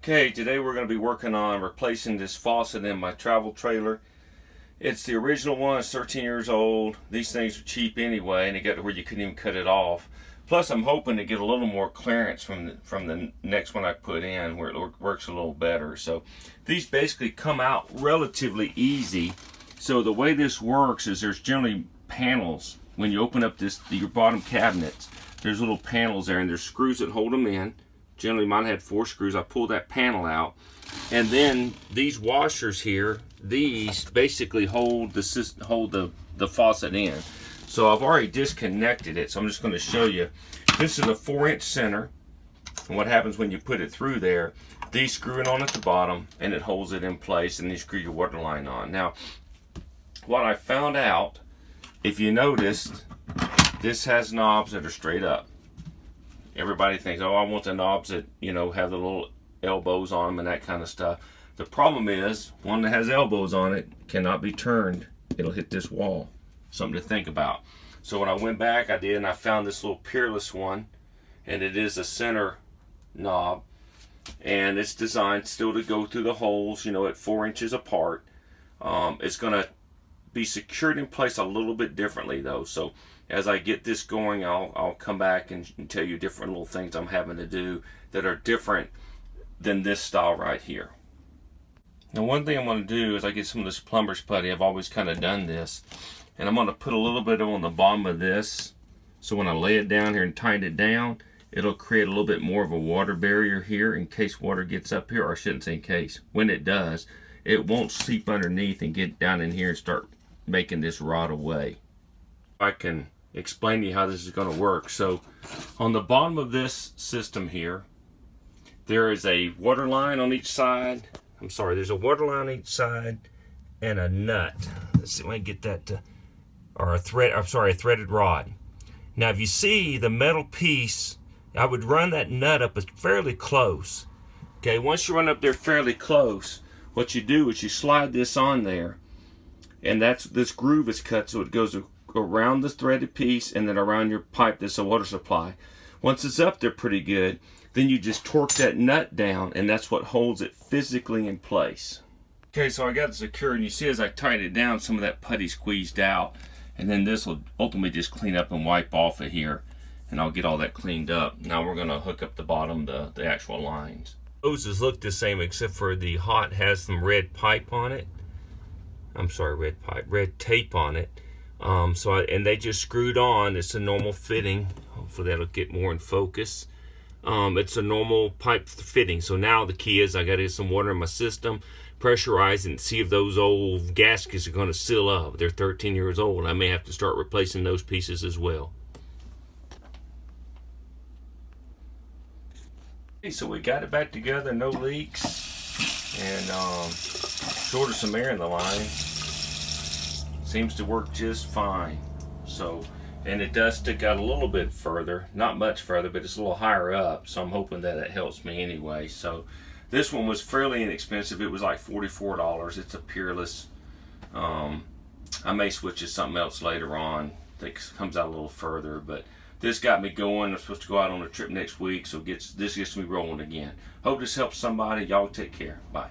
Okay, today we're going to be working on replacing this faucet in my travel trailer. It's the original one. It's 13 years old. These things are cheap anyway, and it got to where you couldn't even cut it off. Plus, I'm hoping to get a little more clearance from the next one I put in, where it works a little better. So these basically come out relatively easy. So the way this works is there's generally panels. When you open up your bottom cabinets, there's little panels there, and there's screws that hold them in. Generally, mine had 4 screws. I pulled that panel out, and then these washers here, these basically hold the faucet in. So I've already disconnected it, so I'm just going to show you. This is a 4-inch center, and what happens when you put it through there, these screw in on at the bottom, and it holds it in place, and you screw your water line on. Now, what I found out, if you noticed, this has knobs that are straight up. Everybody thinks, oh, I want the knobs that, have the little elbows on them and that kind of stuff. The problem is, one that has elbows on it cannot be turned. It'll hit this wall. Something to think about. So when I went back, and I found this little Peerless one, and it is a center knob, and it's designed still to go through the holes, at 4 inches apart. It's going to be secured in place a little bit differently, though. So as I get this going, I'll come back and tell you different little things I'm having to do that are different than this style right here. Now, one thing I'm going to do is I get some of this plumber's putty. I've always kind of done this, and I'm going to put a little bit on the bottom of this, so when I lay it down here and tighten it down, it'll create a little bit more of a water barrier here in case water gets up here, or I shouldn't say in case. When it does, it won't seep underneath and get down in here and start making this rot away. I can explain to you how this is going to work. So on the bottom of this system here, there is a water line on each side. There's a water line on each side and a nut. Let's see if I can get that to, or a threaded rod. Now if you see the metal piece, I would run that nut up fairly close. Okay, once you run up there fairly close, what you do is you slide this on there, and this groove is cut so it goes around the threaded piece and then around your pipe that's a water supply. Once it's up there pretty good, then you just torque that nut down, and that's what holds it physically in place. Okay, so I got it secured, and you see as I tighten it down, some of that putty squeezed out, and then this will ultimately just clean up and wipe off of here, and I'll get all that cleaned up. Now we're going to hook up the bottom, the actual lines. Hoses look the same except for the hot has some red tape on it. And they just screwed on. It's a normal fitting. Hopefully that'll get more in focus. It's a normal pipe fitting. So now the key is I got to get some water in my system, pressurize it, and see if those old gaskets are going to seal up. They're 13 years old. I may have to start replacing those pieces as well. Okay, so we got it back together, no leaks, and short of some air in the line. Seems to work just fine. So, and it does stick out a little bit further, not much further, but it's a little higher up, so I'm hoping that it helps me anyway. So this one was fairly inexpensive. It was like $44. It's a Peerless. I may switch to something else later on that comes out a little further, but this got me going. I'm supposed to go out on a trip next week, so this gets me rolling again. Hope this helps somebody. Y'all take care. Bye.